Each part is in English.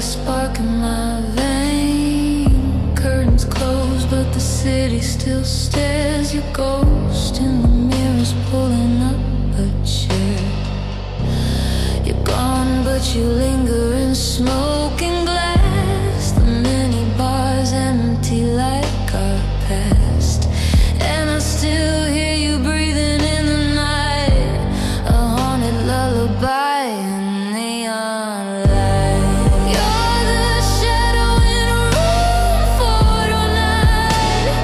a spark in my vein. Curtains closed, but the city still stares. Your ghost in the mirror's pulling up a chair. You're gone, but you linger in smoking glass. The many bars empty like our past, and I still hear you breathing in the night. A haunted lullaby in neon light. You're the shadow in a room 409.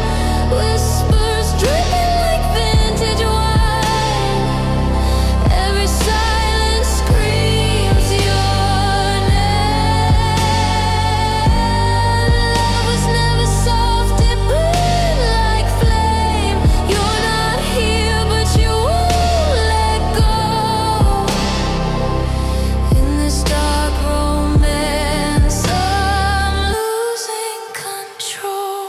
Whispers dripping like vintage wine. Every silence screams your name. Love was never soft, it burned like flame. You're not here, but you won't let go. In this dark romance, I'm losing control.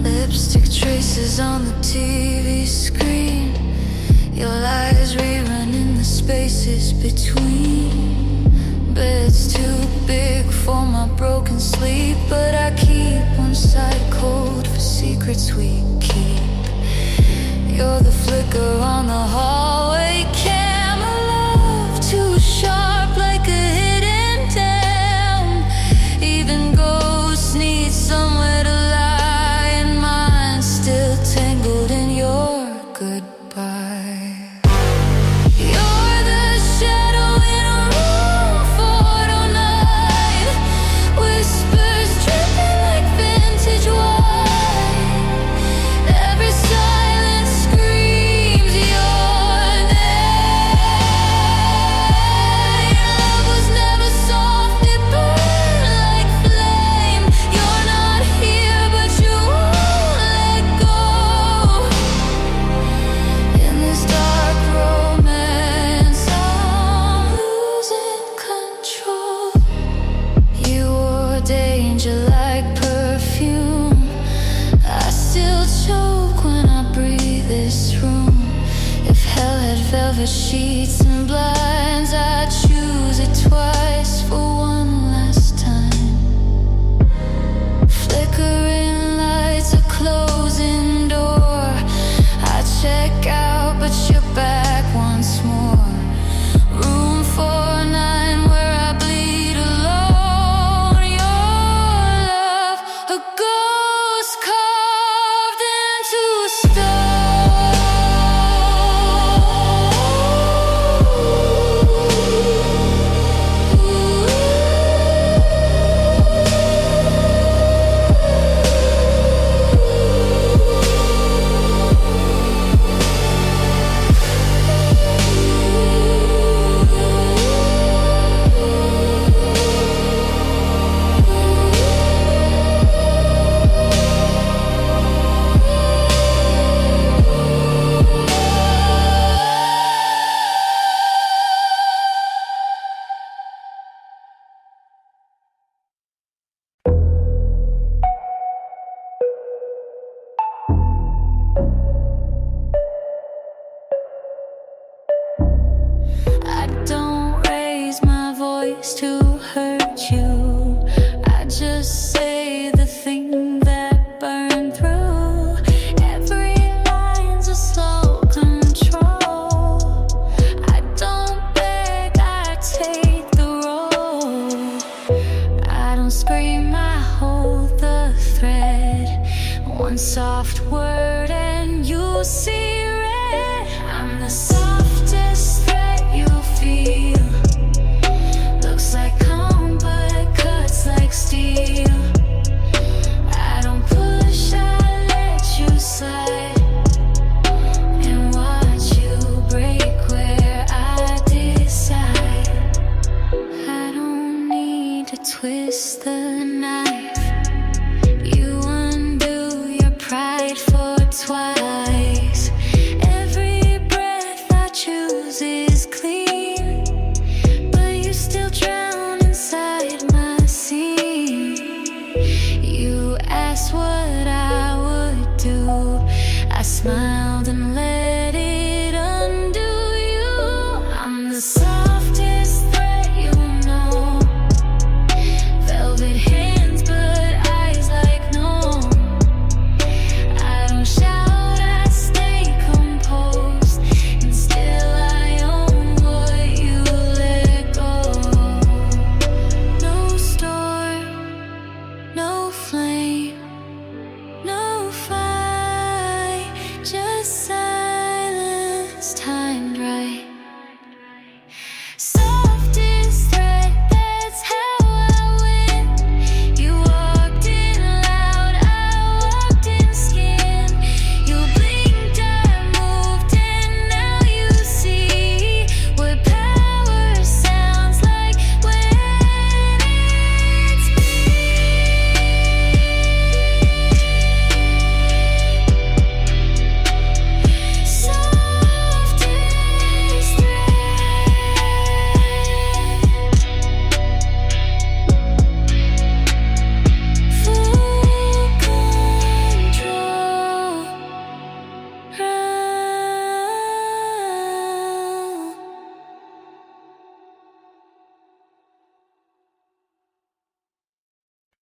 Lipstick traces on the TV screen. Your lies rerunning the spaces between. Bed's too big for my broken sleep, but I keep one side cold for secrets we keep. You're the flicker on the hallway camera, love too sharp like a hidden dam. Even ghosts need somewhere to lie, and mine's still tangled in your goodbye. You're the shadow in a room 409. Whispers dripping like vintage wine. Every silence screams your name. Love was never soft, it burned like flame. You're not here, but you won't let go. In this dark romance, I'm losing control. You wore danger like perfume. I still choke when I breathe this room. If hell had velvet sheets and blinds, I'd choose it twice for one last time. Flickering lights, a closing door. I check out, but you're back once more. Room 409, where I bleed alone. Your love, a ghost carved into I don't raise my voice to hurt you. I just say the thing that burned through. Every line's a slow control. I don't beg, I take the role. I don't scream, I hold the thread. One soft word and you see red. I'm the softest threat you feel. Looks like complicated.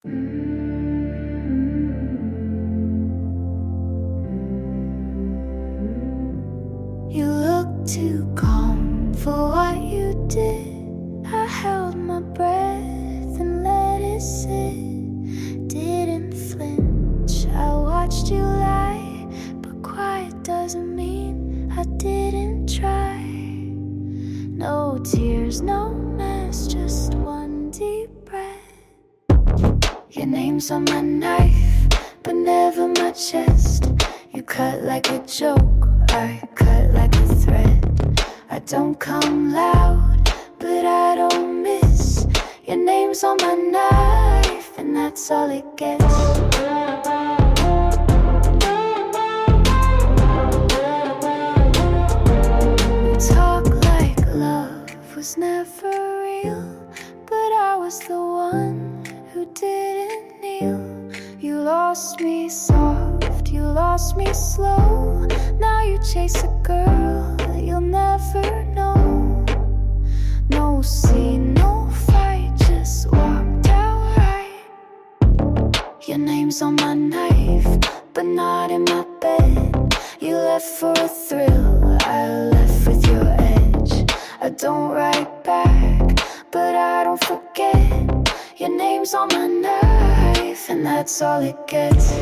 You look too calm for what you did. I held my breath and let it sit. Didn't flinch, I watched you lie. But quiet doesn't mean I didn't try. No tears, no mess, just one deep breath. Your name's on my knife, but never my chest. You cut like a joke, I cut like a thread. I don't come loud, but I don't miss. Your name's on my knife, and that's all it gets. You talk like love was never real, but I was the one who didn't kneel. You lost me soft, you lost me slow. Now you chase a girl you'll never know. No scene, no fight, just walked out right. Your name's on my knife, but not in my bed. You left for a thrill, I left with your edge. I don't write back, but I don't forget. Your name's on my knife, and that's all it gets.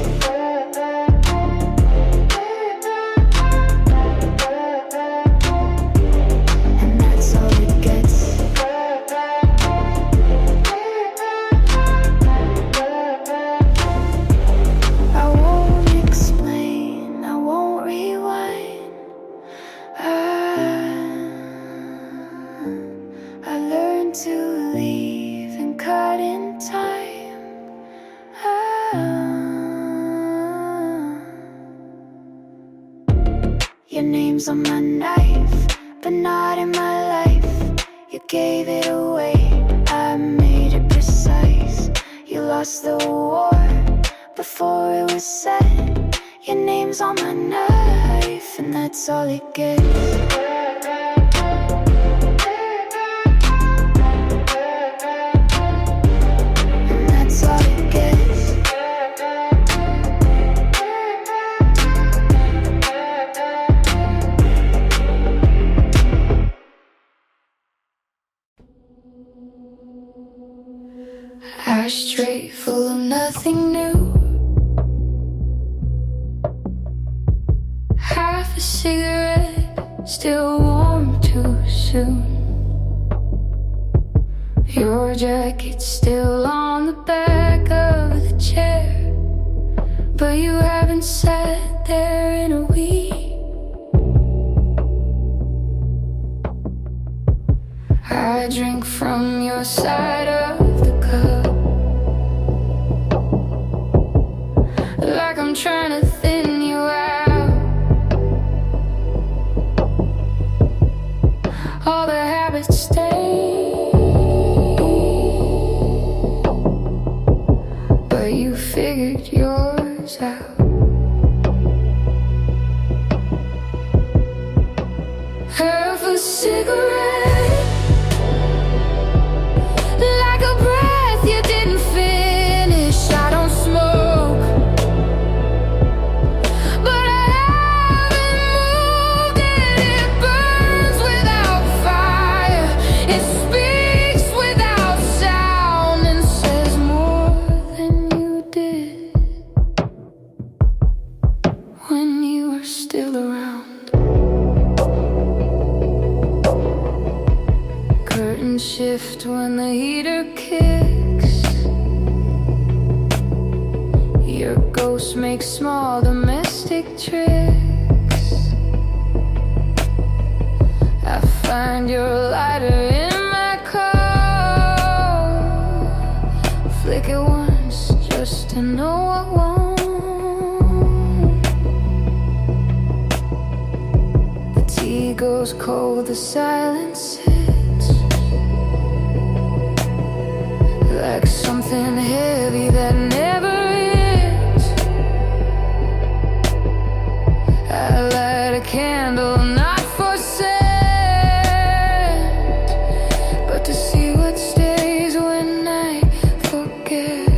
To leave and cut in time. Your name's on my knife, but not in my life. You gave it away, I made it precise. You lost the war before it was said. Your name's on my knife, and that's all it gets. Ashtray full of nothing new. Half a cigarette, still warm too soon. Your jacket's still on the back of the chair, but you haven't sat there in a week. I drink from your side of the cup, like I'm trying to thin you out. All the habits stay, but you figured yours out. Half a cigarette, like a breath you didn't finish. I don't smoke, but I haven't moved it. It burns without fire, it speaks without sound, and says more than you did when you were still around. Curtains shift when the heater kicks. Your ghost makes small domestic tricks. I find your lighter in my car. Flick it once just to know I won't. The tea goes cold, the silence hits like something heavy that never ends. I light a candle, not for scent, but to see what stays when I forget.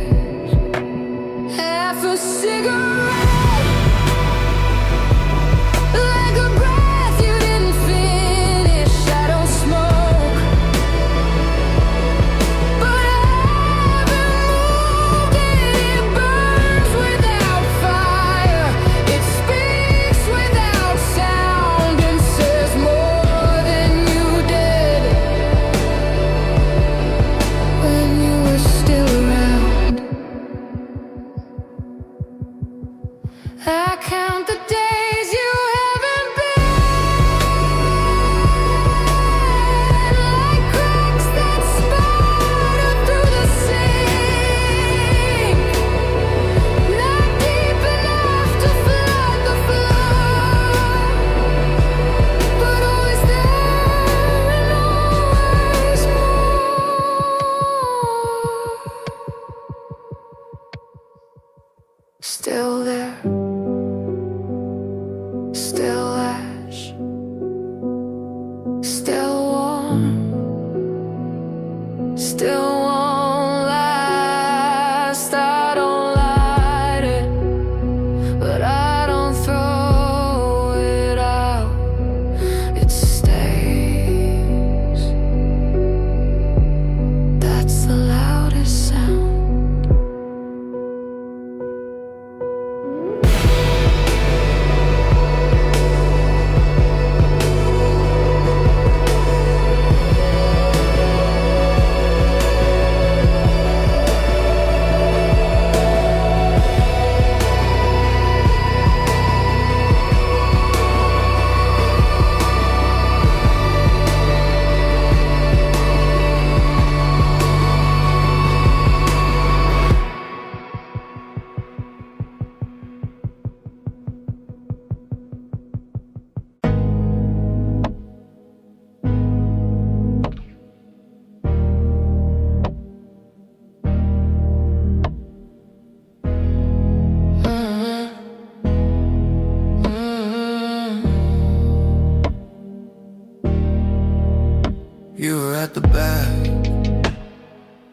You were at the back,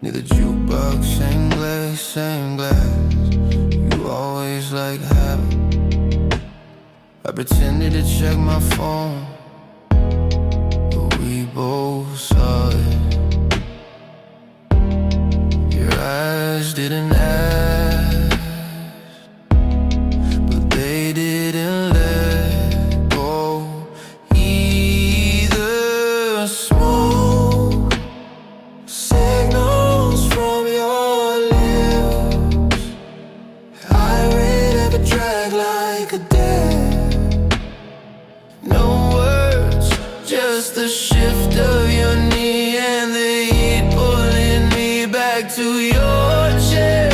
near the jukebox, same glass. You always like habit. I pretended to check my phone, but we both saw it. Your eyes didn't ask, but they didn't let go either. Smoke signals from your lips, irate ever drag like a dare. No words, just the shift of your knee and the heat pulling me back to your chair.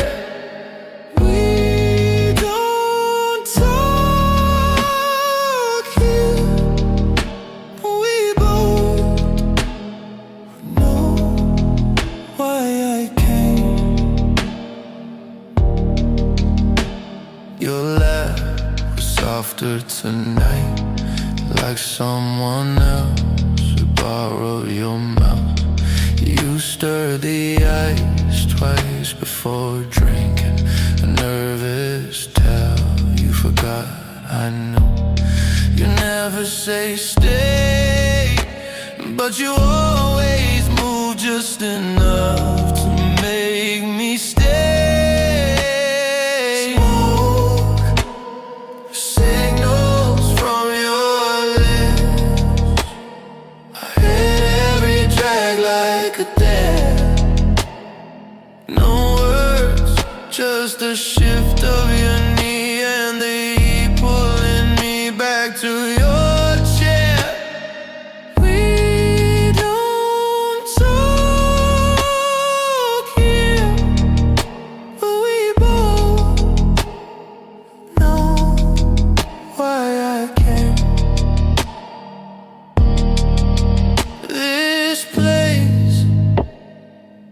We don't talk here, we both know why I came. Your laugh was softer tonight, like someone else would borrow your mouth. You stirred the ice twice before drinking, a nervous tell you forgot. I know you never say stay, but you always move just enough to make me stay. Smoke signals from your lips, I hit every drag like a dare. No words, just a shift of your knee and the heat pulling me back to your chair. We don't talk here, but we both know why I came. This place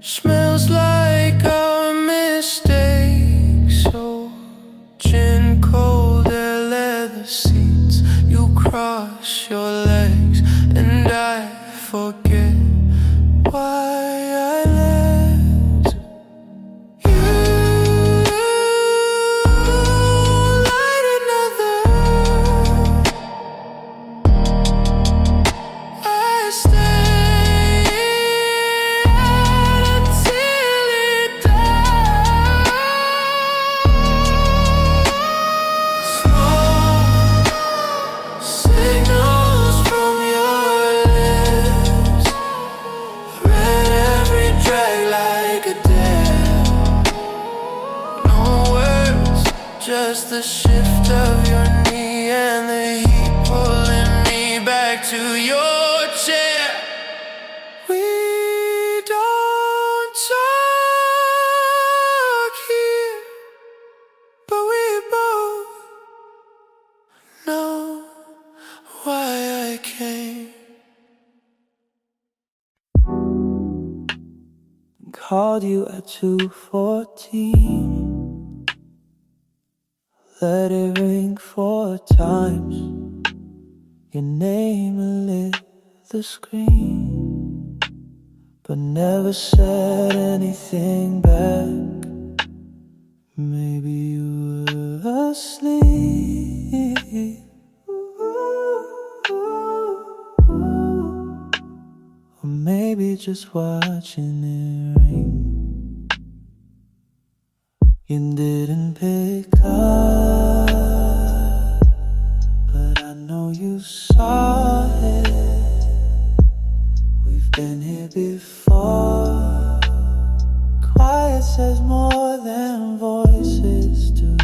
smells like our mistakes. So gin cold air, leather seats. You cross your legs and I forget why I left you. Light another, I stay until it dies. Smoke signals from your lips, read every drag like a dare. No words, just the shift of your knee and the heat pulling me back to your chair. We don't talk here, but we both know why I came. Called you at 2:14, let it ring 4 times. Your name lit the screen, but never said anything back. Maybe you were asleep, or maybe just watching it ring. You didn't pick up, but I know you saw it. We've been here before. Quiet says more than voices do.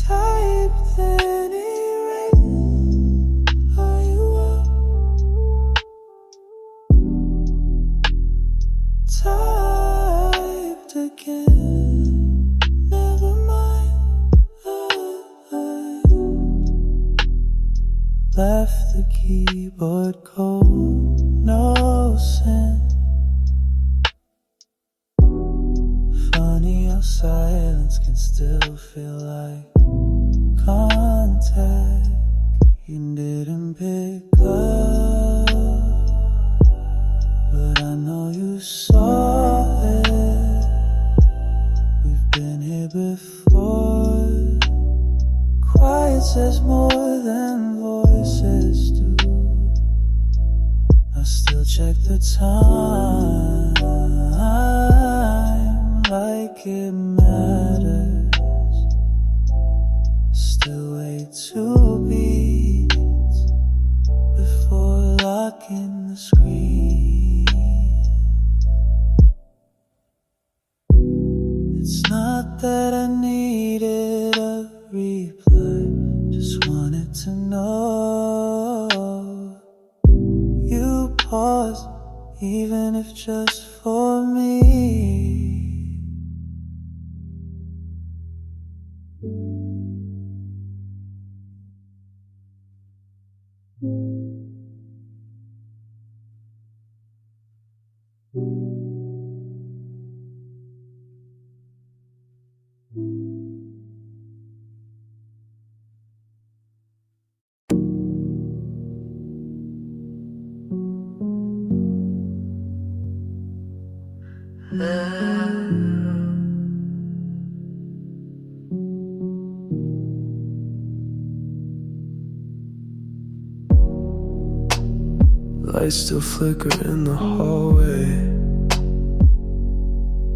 Typed and written, are you up? Typed again, never mind. Left the keyboard cold, no scent. Funny how silence can still feel like contact. check the time like it matters. Still wait 2 beats before locking the screen. It's not that I needed a reply, just wanted to know you paused, even if just for me. Lights still flicker in the hallway.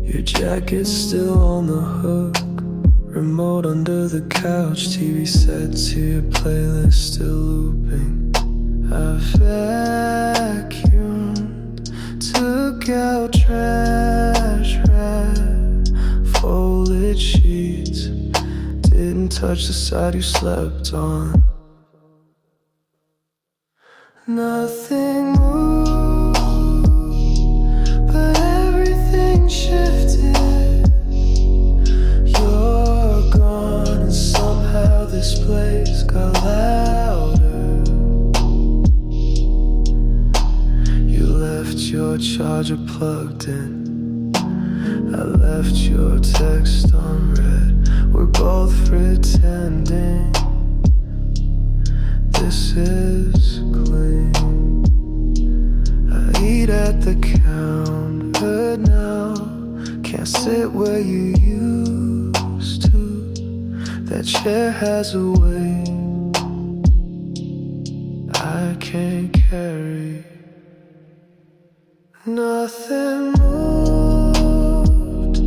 Your jacket's still on the hook. Remote under the couch, TV set to your playlist still looping. I vacuumed, took out trash, folded sheets, didn't touch the side you slept on. Nothing moved, but everything shifted. You're gone, and somehow this place got louder. You left your charger plugged in, I left your text unread. We're both pretending this is clean. I eat at the counter now, can't sit where you used to. That chair has a weight I can't carry. Nothing moved,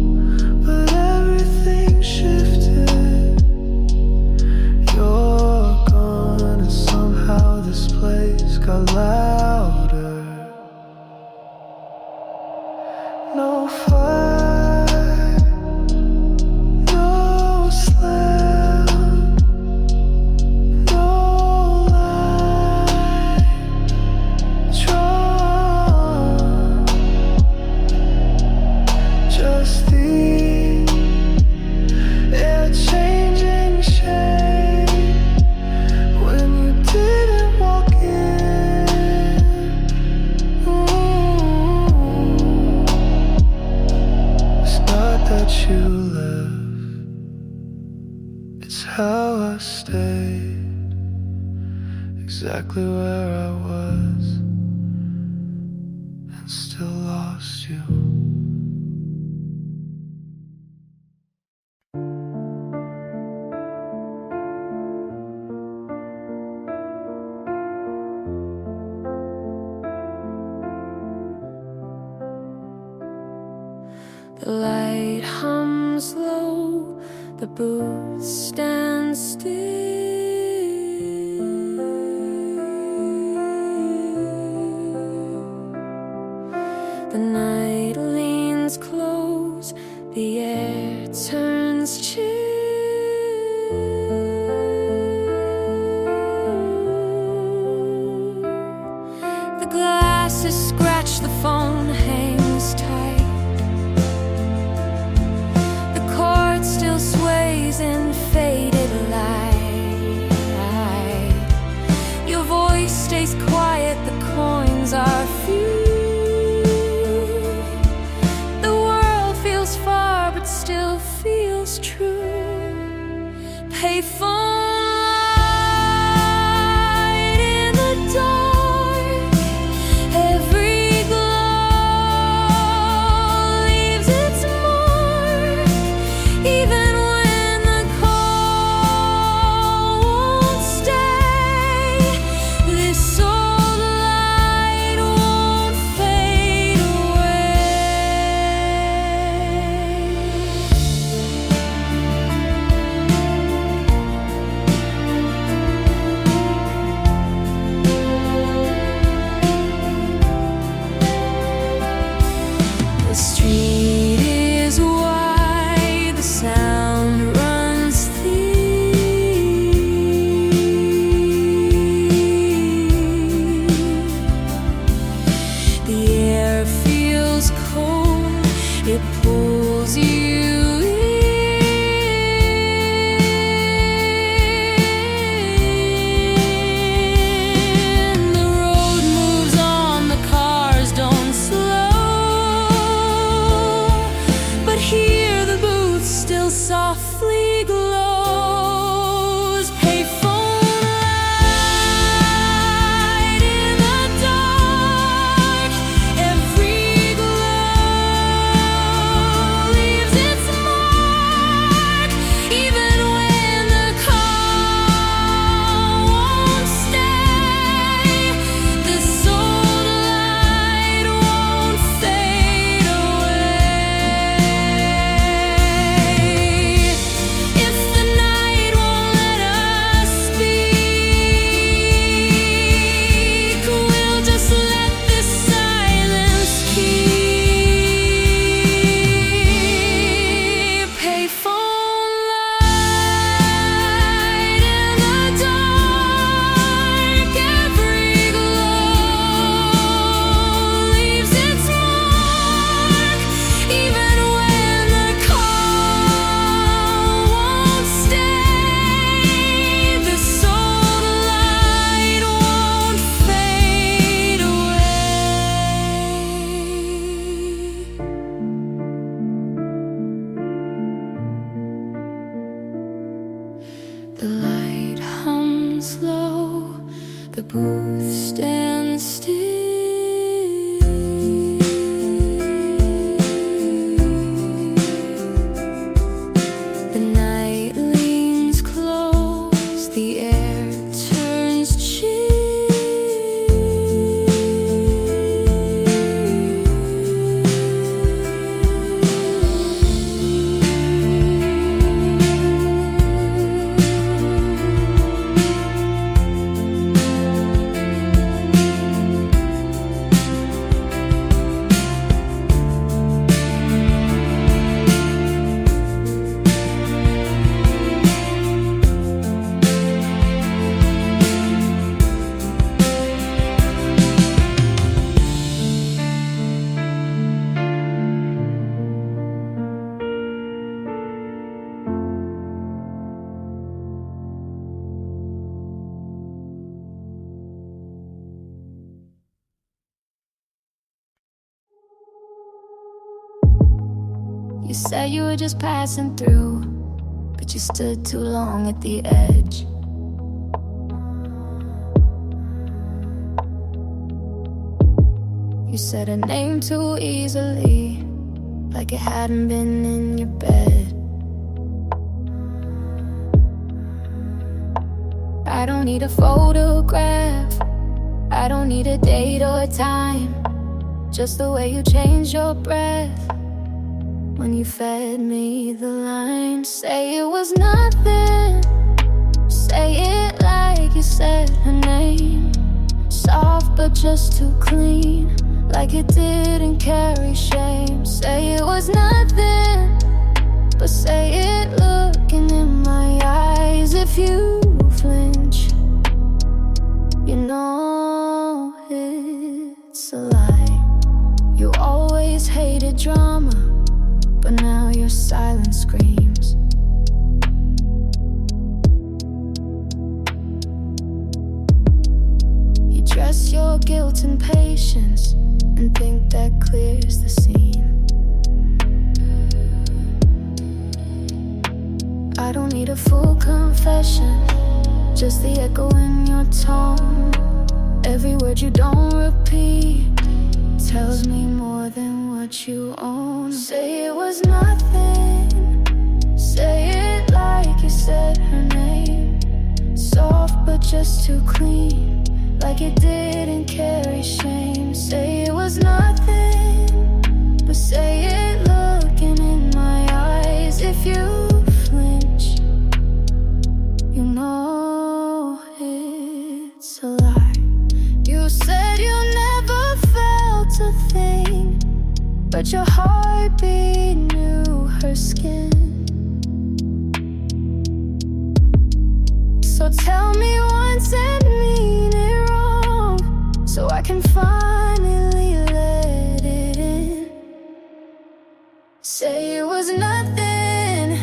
but everything shifted. You're gone, and somehow this place got louder. No fight, no slam, no light drawn, just the air changing shape when you didn't walk in. It's not that you left, it's how I stayed exactly where I was and still lost you. The light hums low, the booth stands still. The night leans close, the air turns chill. The glasses scratch, the phone hangs tight. Still sways in faded light. Your voice stays quiet, the coins are few. The world feels far but still feels true. Payphone light in the dark, every glow The booth stands still. The night leans close, the air turns chill. You said you were just passing through, but you stood too long at the edge. You said a name too easily, like it hadn't been in your bed. I don't need a photograph, I don't need a date or a time, just the way you change your breath when you fed me the line. Say it was nothing, say it like you said her name. Soft but just too clean, like it didn't carry shame. Say it was nothing, but say it looking in my eyes. If you flinch, you know it's a lie. You always hated drama, but now your silence screams. You dress your guilt and patience and think that clears the scene. I don't need a full confession, just the echo in your tone. Every word you don't repeat tells me more than what you own. Say it was nothing, say it like you said her name. Soft but just too clean, like it didn't carry shame. Say it was nothing, but say it looking in my eyes. If you flinch, you know it's a lie. You said you never felt a thing, but your heartbeat knew her skin. So tell me once and mean it wrong, so I can finally let it in. Say it was nothing,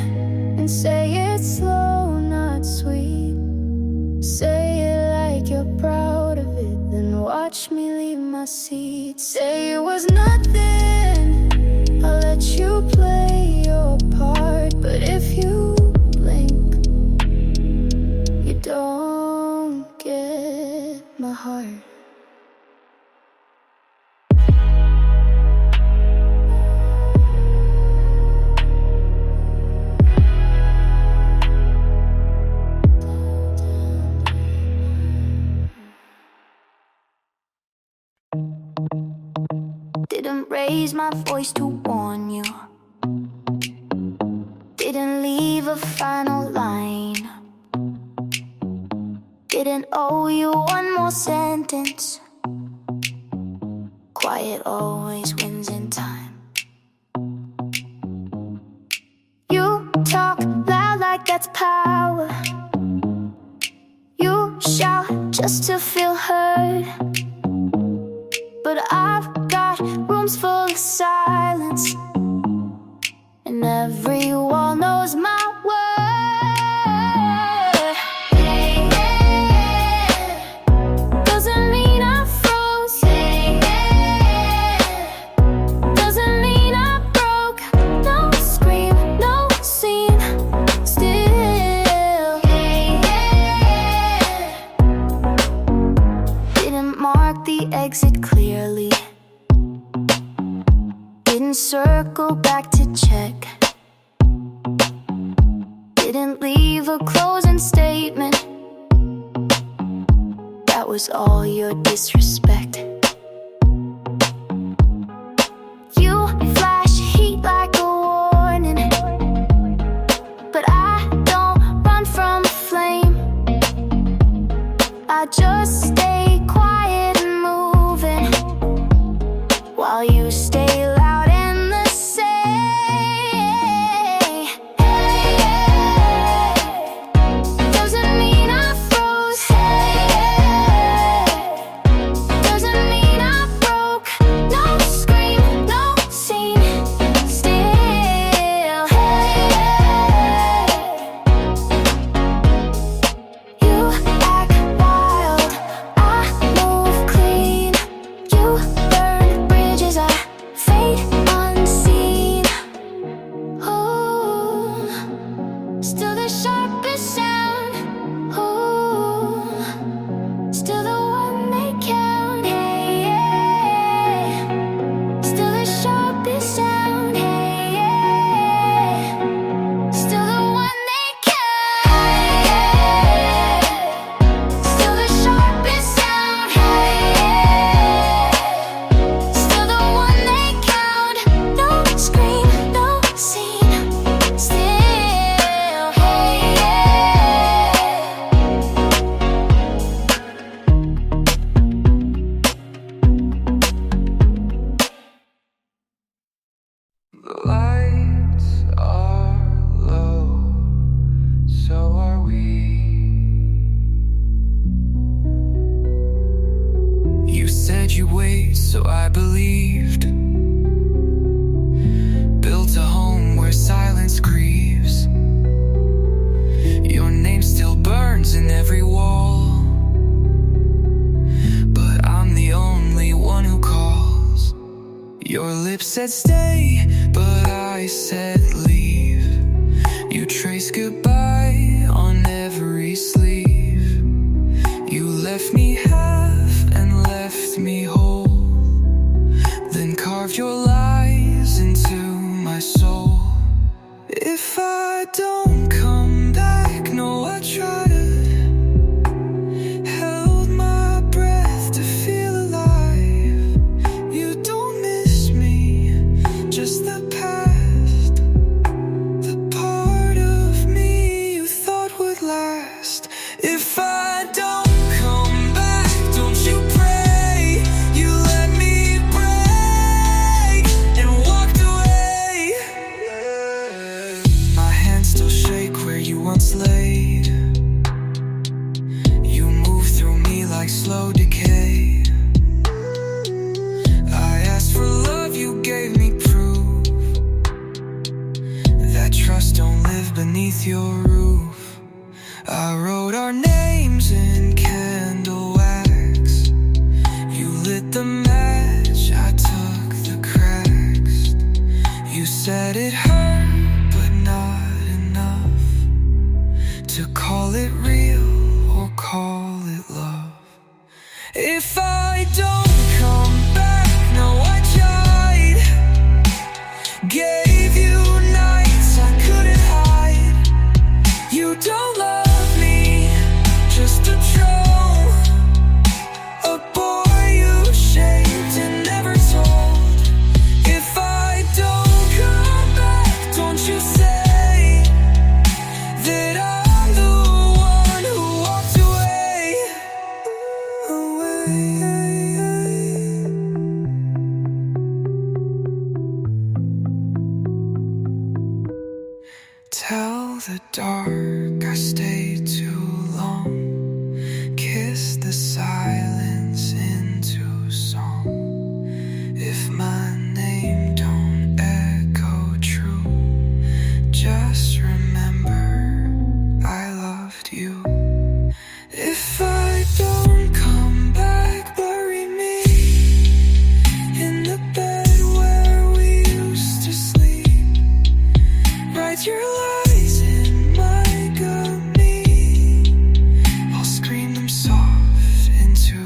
and say it slow, not sweet. Say it like you're proud of it, then watch me leave my seat. Say it was nothing, I'll let you play your part. But if you blink, you don't get my heart. Didn't raise my voice to warn you, didn't leave a final line, didn't owe you one more sentence. Quiet always wins in time. You talk loud like that's power, you shout just to feel heard. But I've got rooms full of silence, and every wall knows my word. Doesn't mean I froze, doesn't mean I broke. No scream, no scene, still. mark the exit clearly. Didn't circle back to check. Didn't leave a closing statement. That was all your disrespect. You flash heat like a warning, but I don't run from a flame. I just stay quiet and moving, while you stay loud and the same. Hey, hey, doesn't mean I froze. Hey, hey, doesn't mean I broke. No scream, no scene, still. Hey, hey, you act wild, I move clean. You burn bridges, I fade unseen. Oh, still the sharpest sound. Oh, still the one they count. Hey, yeah. Still the sharpest sound. Hey, yeah. Still the one they count. Hey, yeah. Still the sharpest sound. Hey, yeah. Still the one they count. No scream, no scene, still. Hey, yeah. The lights are low, so are we. You said you'd wait, so I believed. Built a home where silence grieves. Your name still burns in every wall, but I'm the only one who calls. Your lips said stay, but I said leave. You traced goodbye on every sleeve. You left me half and left me whole, then carved your lies into my soul. If I don't come back, no, I tried it. Held my breath to feel alive. You don't miss me, just the past. The part of me you thought would last. If I don't come back, don't you pray. You let me break and walked away. My hands still shake where you once laid. You move through me like slow decay. I asked for love, you gave me proof that trust don't live beneath your roof. I wrote our names in candle wax. You lit the match, I took the cracks. You said it hurt, but not enough to call it real or call it love. If I don't come back, no, I tried. Gave you nights I couldn't hide. You don't love me, just a troll. A boy you shaped and never told. If I don't come back, don't you say that I'm the one who walked away. Tell the dark I stayed too long. Kiss the silence into song. If my name don't echo true, just remember I loved you. If I don't come back, bury me in the bed where we used to sleep. Write your lies in my gummy. I'll scream them soft into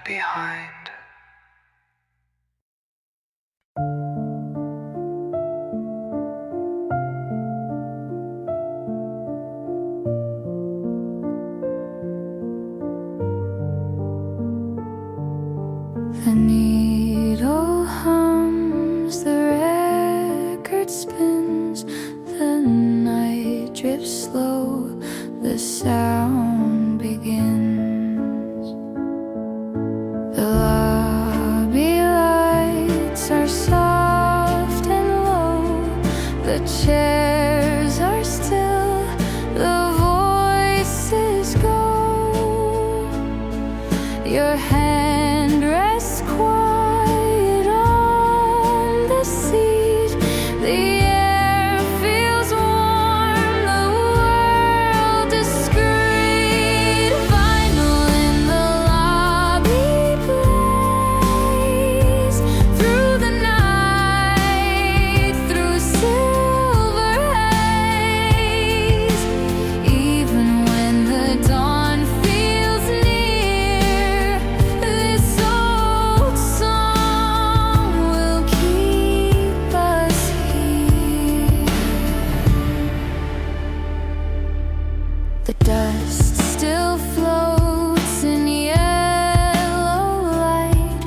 left behind. The needle hums, the record spins, the night drifts slow, the sound begins. The lobby lights are soft and low, the chairs are still, the voices go. Your hand rests quiet on the seat. The air feels warm, the world discreet. Vinyl in the lobby plays through the night, through silver haze. Even when the dawn feels near, this old song will keep us here. The dust still floats in yellow light.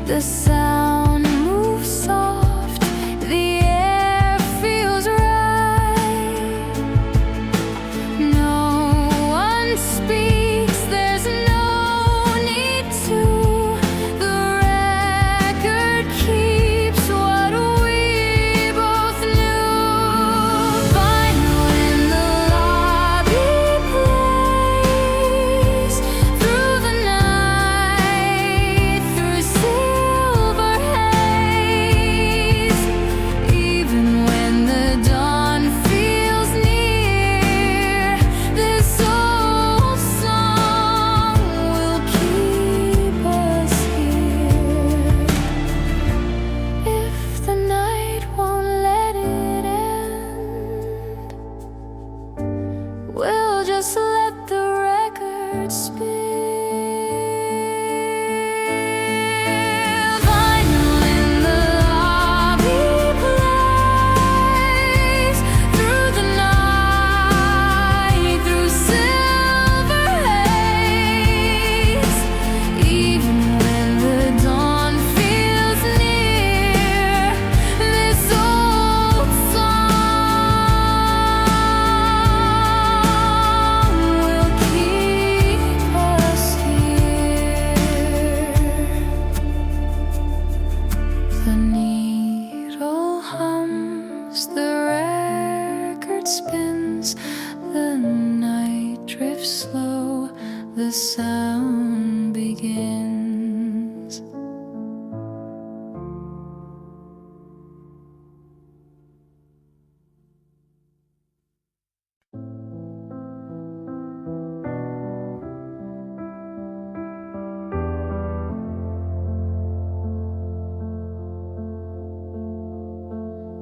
The sound moves soft, the air feels right. No one speaks, there's no need to. The record keeps what we both knew. Vinyl in the lobby plays through the night, through silver haze. Even when the dawn feels near, this old song will keep us here. If the night won't let it end, we'll just let the record spin. Vinyl in the lobby plays through the night, through silver haze. Even when the dawn feels near, this old song will keep us here. The needle hums, the record spins, the night drifts slow, the sound begins.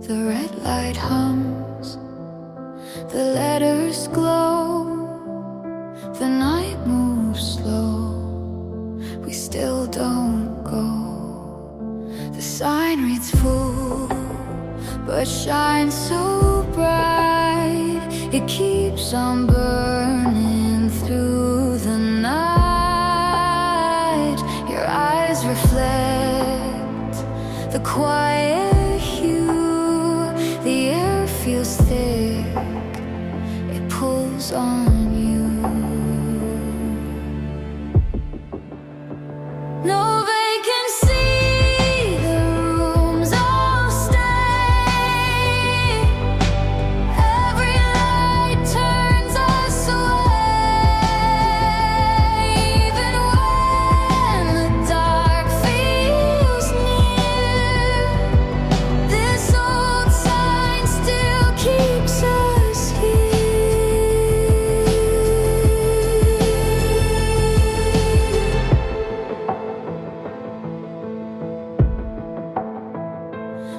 The red light hums, the letters glow, the night moves slow, we still don't go. The sign reads full, but shines so bright, it keeps on burning through the night. Your eyes reflect the quiet hue, the air feels thick, it pulls on you. No vacancy, the rooms all stay. Every light turns us away. Even when the dark feels near, this old sign still keeps us here.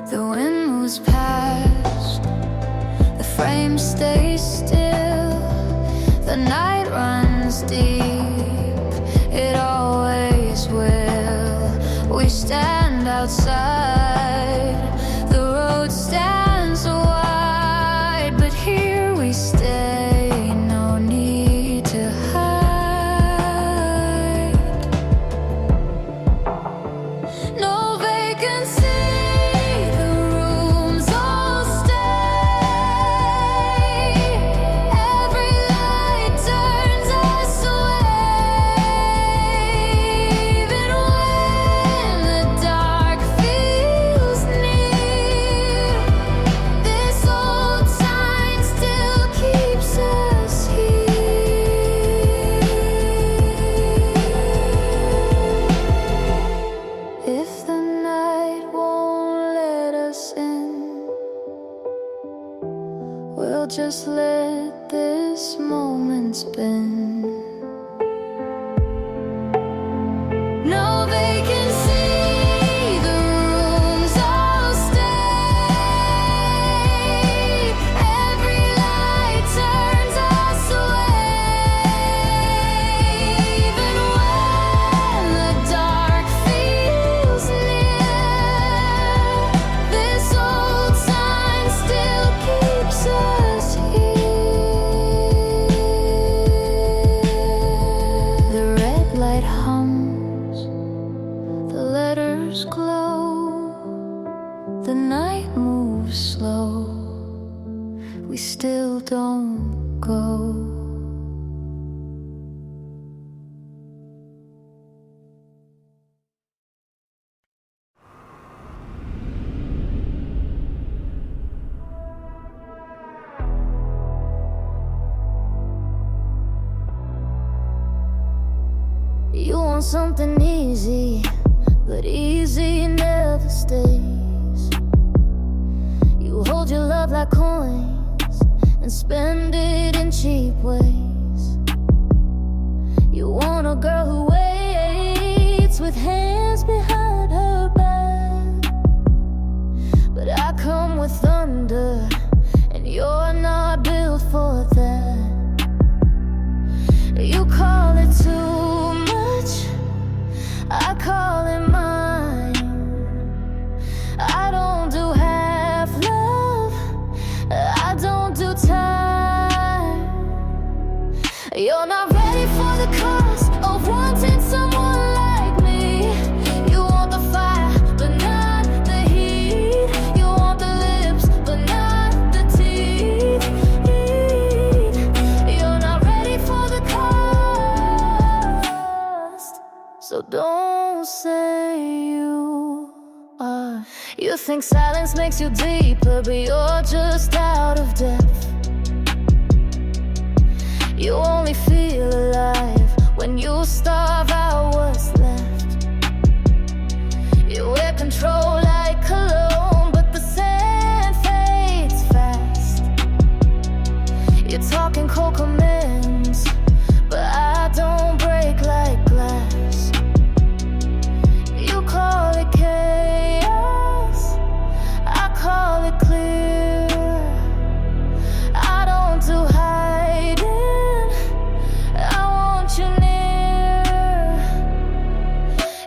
The wind moves past, the frame stays still, the night runs deep, it always will. once been. No, they can see the rooms all stay. Every light turns us away. Even when the dark feels near, this old sign still keeps us here. The red light hums, the letters glow, the night moves slow, we still don't go. You want something easy, but easy never stays. You hold your love like coins and spend it in cheap ways. You want a girl who waits with hands behind her back, but I come with thunder, and you're not built for that. You call it too much, I call it mine. I don't do half love, I don't do time. You're not ready for the cost of wanting someone like me. You want the fire, but not the heat. You want the lips, but not the teeth. You're not ready for the cost, so don't say you are. You think silence makes you deeper, but you're just out of depth. You only feel alive when you starve out what's left. You wear control like cologne, but the sand fades fast. You're talking cold commands, but I don't break like glass. You call it chaos, I call it clear. I don't do hiding, I want you near.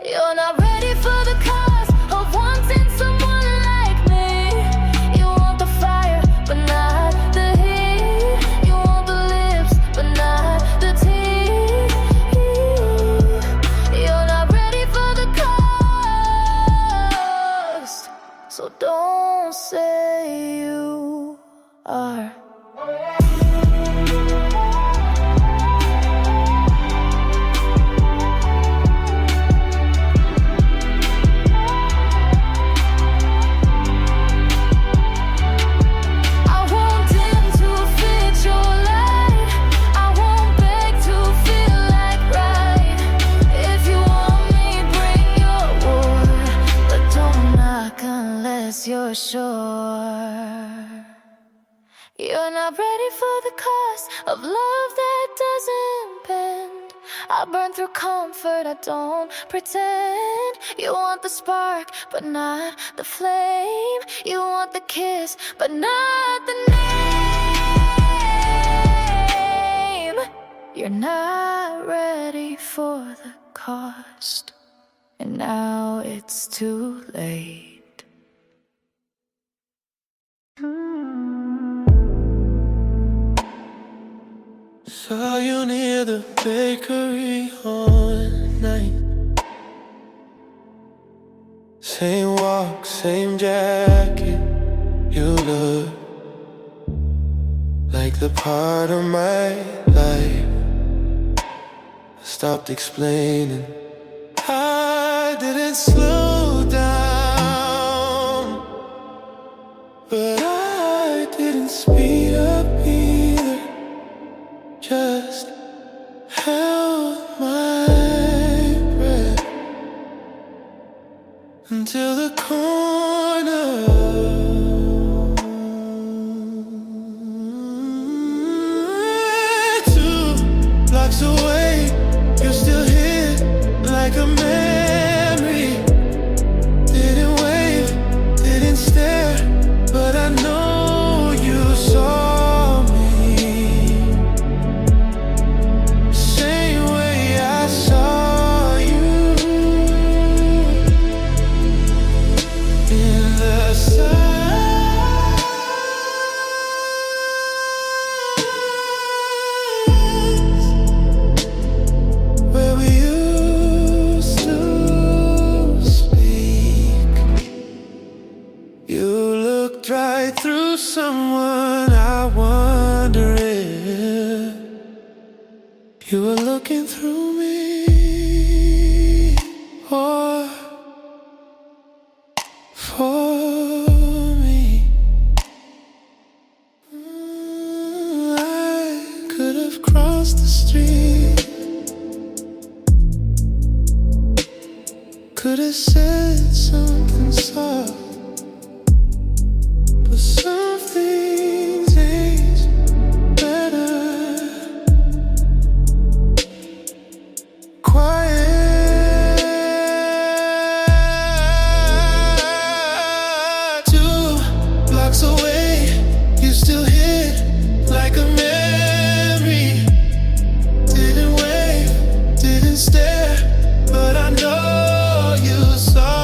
You're not ready for the cost of wanting someone like me. You want the fire, but not the heat. You want the lips, but not the teeth. You're not ready for the cost, so don't say you are. I won't dim to fit your light, I won't beg to feel like right. If you want me, bring your war, but don't knock unless you're sure. You're not ready for the cost of love that doesn't bend. I burn through comfort, I don't pretend. You want the spark, but not the flame. You want the kiss, but not the name. You're not ready for the cost, and now it's too late. Saw you near the bakery all night. Same walk, same jacket. You look like the part of my life I stopped explaining. I didn't slow down, but I didn't speed up either. Just held my breath until the corner. Too blocks away, you're still here like a memory. Didn't wave, didn't stare, but I know you saw me. Same way I saw you in the sun. Right through someone, I wonder if you were looking through me or for me. I could have crossed the street, could have said something soft. Some things age better quiet. 2 blocks away, you still hit like a memory. Didn't wave, didn't stare, but I know you saw.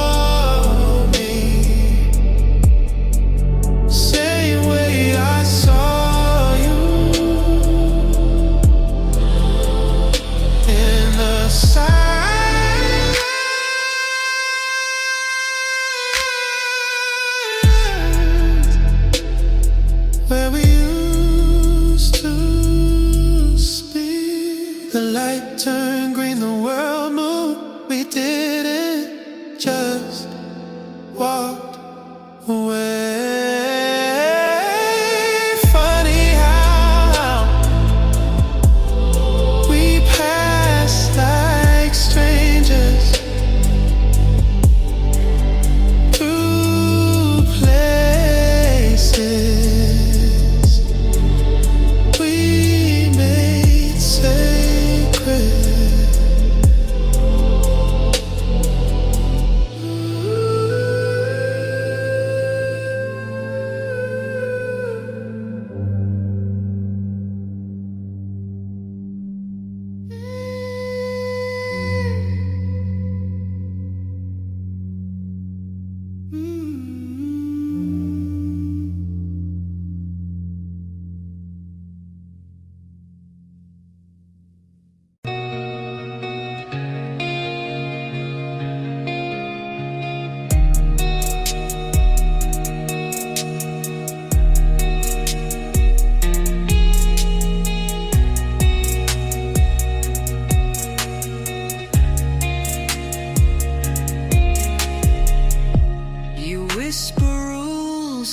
Where we used to speak, the light turned green, the world moved. We didn't just walk away. Funny how we passed like strangers through places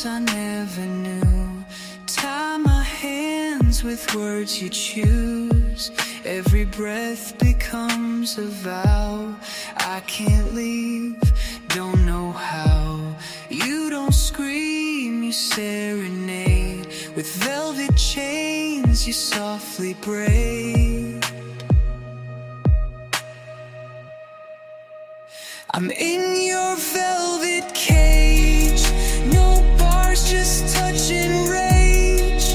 I never knew. Tie my hands with words you choose. Every breath becomes a vow. I can't leave, don't know how. You don't scream, you serenade. With velvet chains you softly braid. I'm in your velvet cage. No bars, just touch and rage.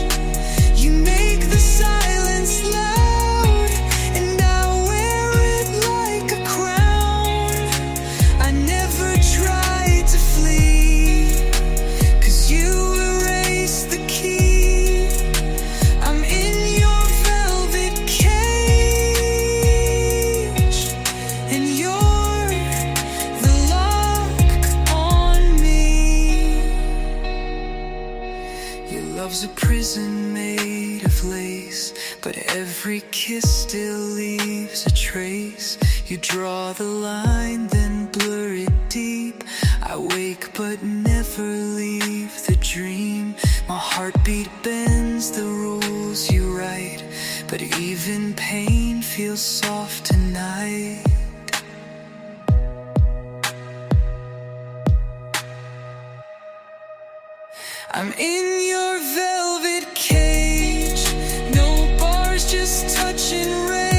You make the silence loud, and I wear it like a crown. I never tried to flee, 'cause you erased the key. I'm in your velvet cage, and you're the lock on me. Your love's a prison made of lace, but every kiss still leaves a trace. You draw the line, then blur it deep. I wake but never leave the dream. My heartbeat bends the rules you write, but even pain feels soft tonight. I'm in your velvet cage. No bars, just touch and rain.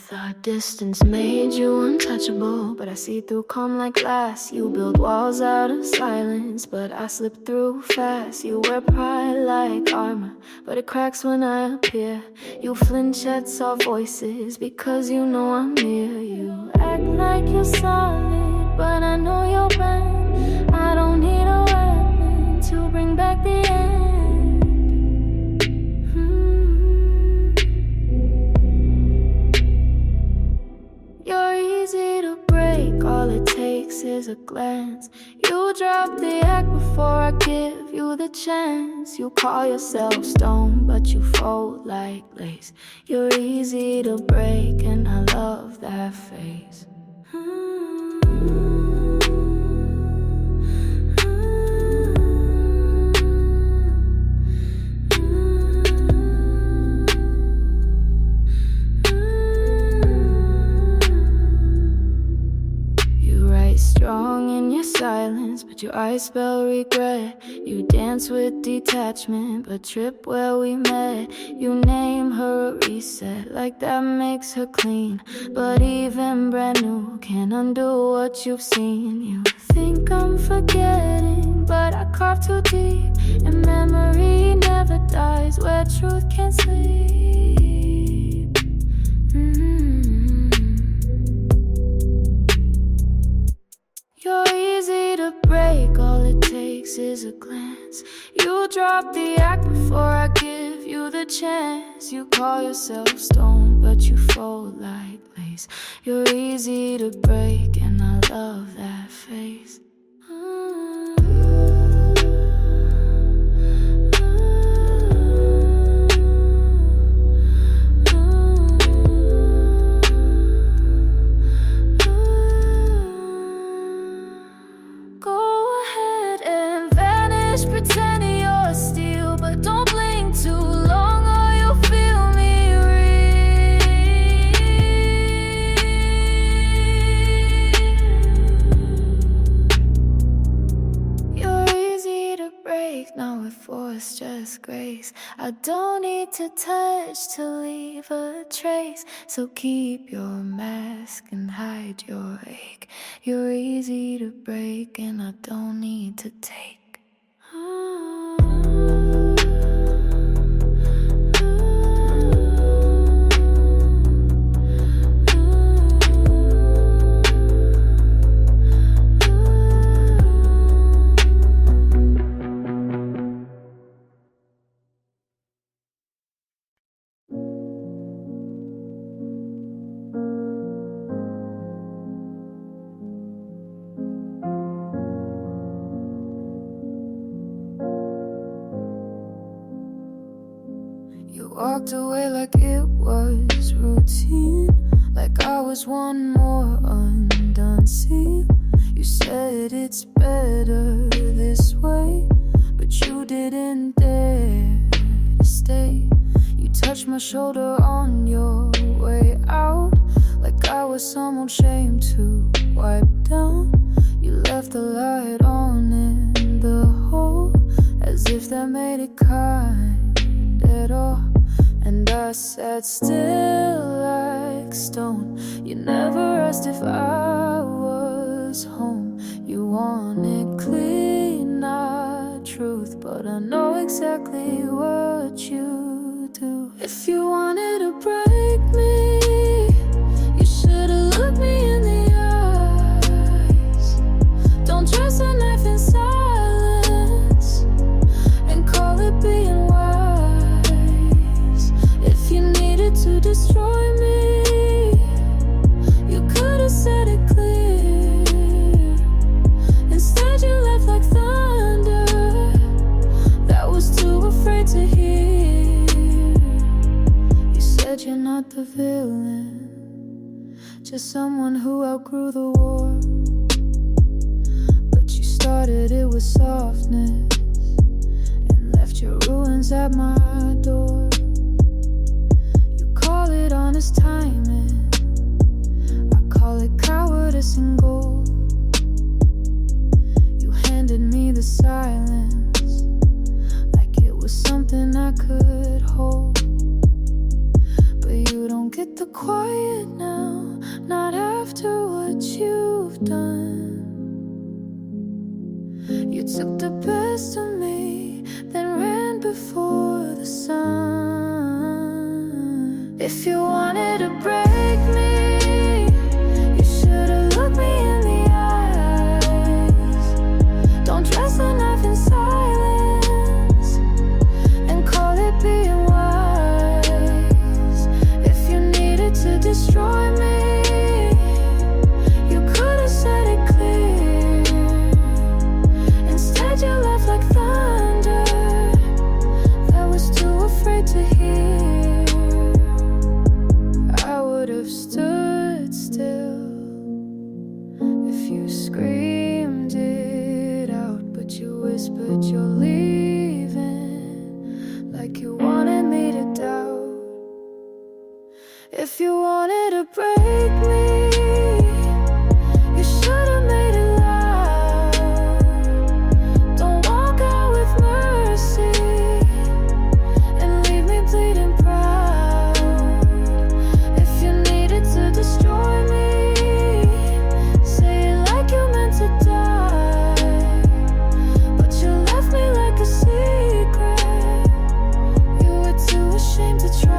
thought distance made you untouchable, but I see through calm like glass. You build walls out of silence, but I slip through fast. You wear pride like armor, but it cracks when I appear. You flinch at soft voices because you know I'm near. You act like you're solid, but I know you're bent. I don't need a weapon to bring back the end. You're easy to break, all it takes is a glance. You drop the act before I give you the chance. You call yourself stone, but you fold like lace. You're easy to break, and I love that face. Strong in your silence, but your eyes spell regret. You dance with detachment, but trip where we met. You name her a reset, like that makes her clean. But even brand new can't undo what you've seen. You think I'm forgetting, but I carve too deep, and memory never dies where truth can't sleep. You're easy to break, all it takes is a glance. You drop the act before I give you the chance. You call yourself stone, but you fold like lace. You're easy to break, and I love that face. Pretending you're steel, but don't blink too long or you'll feel me real. You're easy to break, not with force, just grace. I don't need to touch to leave a trace, so keep your mask and hide your ache. You're easy to break, and I don't need to take. Walked away like it was routine, like I was one more undone scene. You said it's better this way, but you didn't dare to stay. You touched my shoulder on your way out, like I was some old shame to wipe down. You left the light on in the hole, as if that made it kind at all. And I sat still like stone. You never asked if I was home. You wanted clean, not truth, but I know exactly what you do. If you wanted to break me, you should've looked me in the eyes. Don't trust a knife in silence and call it being wise. If you needed to destroy me, you could've said it clear. Instead you left like thunder that was too afraid to hear. You said you're not the villain, just someone who outgrew the war. But you started it with softness and left your ruins at my door. Call it honest timing, I call it cowardice and gold. You handed me the silence like it was something I could hold, but you don't get the quiet now. moved on. You took the best of me, then ran before the sun. If you wanted to break me, you should've looked me in the eyes. Don't dress a knife in silence and call it being wise. If you needed to destroy me, you could've said it clear. Instead you left like thunder that was too afraid to hear. I would've stood still if you screamed it out, but you whispered you're leaving like you wanted me to doubt. If you wanted to break me, you should've made it loud. Don't walk out with mercy and leave me bleeding proud. If you needed to destroy me, say it like you meant to die. But you left me like a secret, you were too ashamed to try.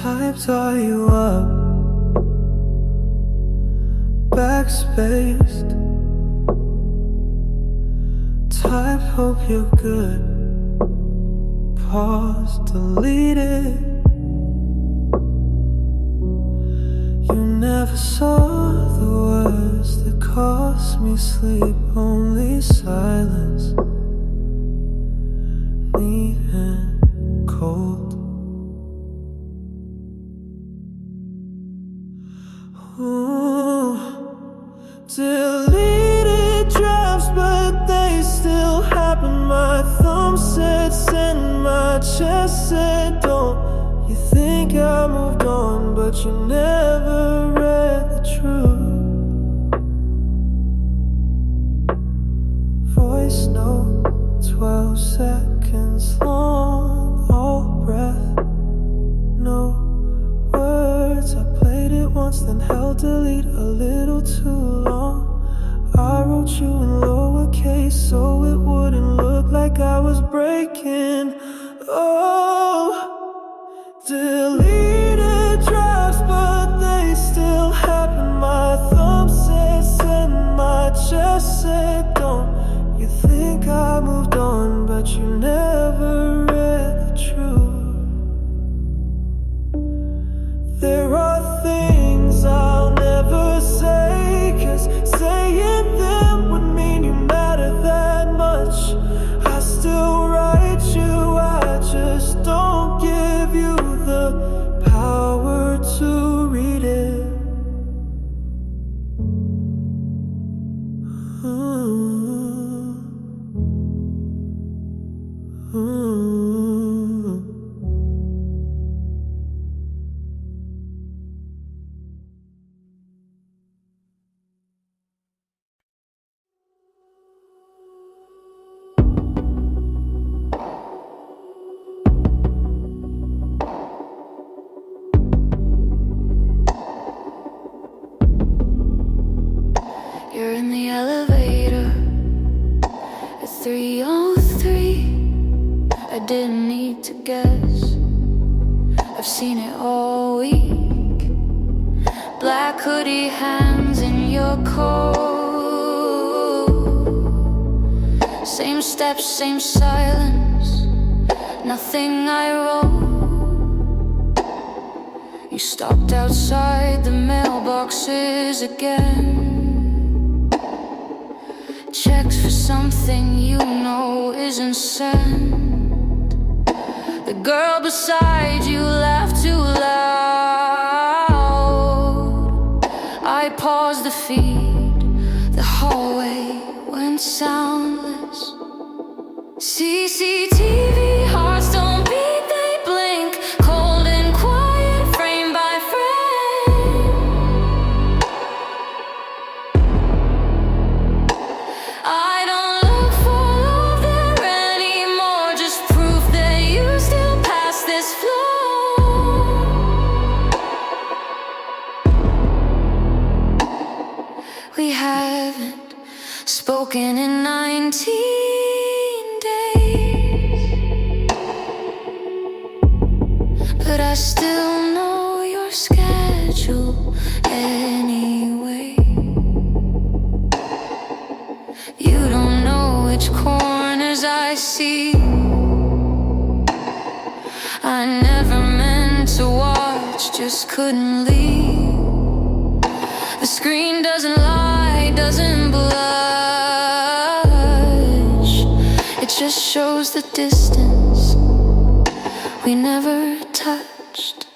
Typed all you up, backspaced. Type hope you're good, pause, delete it. You never saw the words that cost me sleep, only silence, neat and cold. Ooh, deleted drafts, but they still happen. My thumb said send, my chest said don't. You think I moved on, but you never read the truth. Voice note, 12 seconds long, all breath, no words. I played it once, then held delete a little too long. I wrote you in lowercase so it wouldn't look like I was breaking. Oh, deleted drafts, but they still happen. My thumb said send, my chest said don't. You think I moved on, but you never read the truth. There are things I'll never say, 'cause saying them would mean you matter that much. I still write you, I just don't give you the power to read it. You're in the elevator at 3:03. I didn't need to guess, I've seen it all week. Black hoodie hands in your coat. Same steps, same silence, nothing I wrote. You stopped outside the mailboxes again. Checks for something you know isn't sent. The girl beside you laughed too loud. spoken in 19 days, but I still know your schedule anyway. You don't know which corners I see. I never meant to watch, just couldn't leave. The screen doesn't lie, doesn't blush. It just shows the distance we never touched.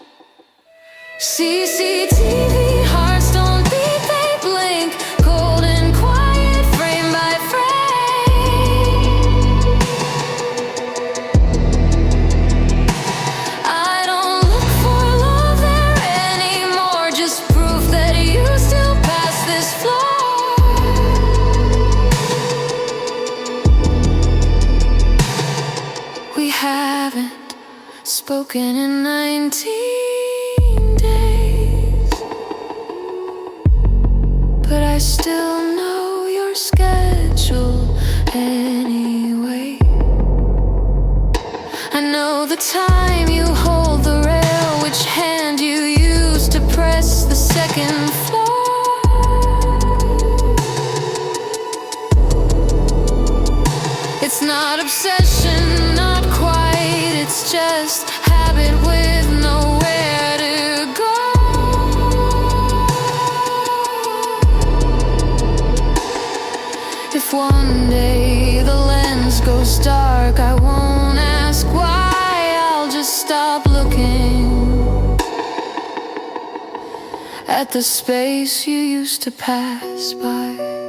CCTV, hearts don't beat, they blink. Cold and quiet, frame by frame. I don't look for love there anymore, just proof that you still pass this floor. We haven't spoken in 19 days, but I still know your schedule anyway. I know the time you hold the rail, which hand you use to press the second floor. It's not obsession, not quite, it's just habit with nowhere to go. If one day the lens goes dark, I won't ask why, I'll just stop looking at the space you used to pass by.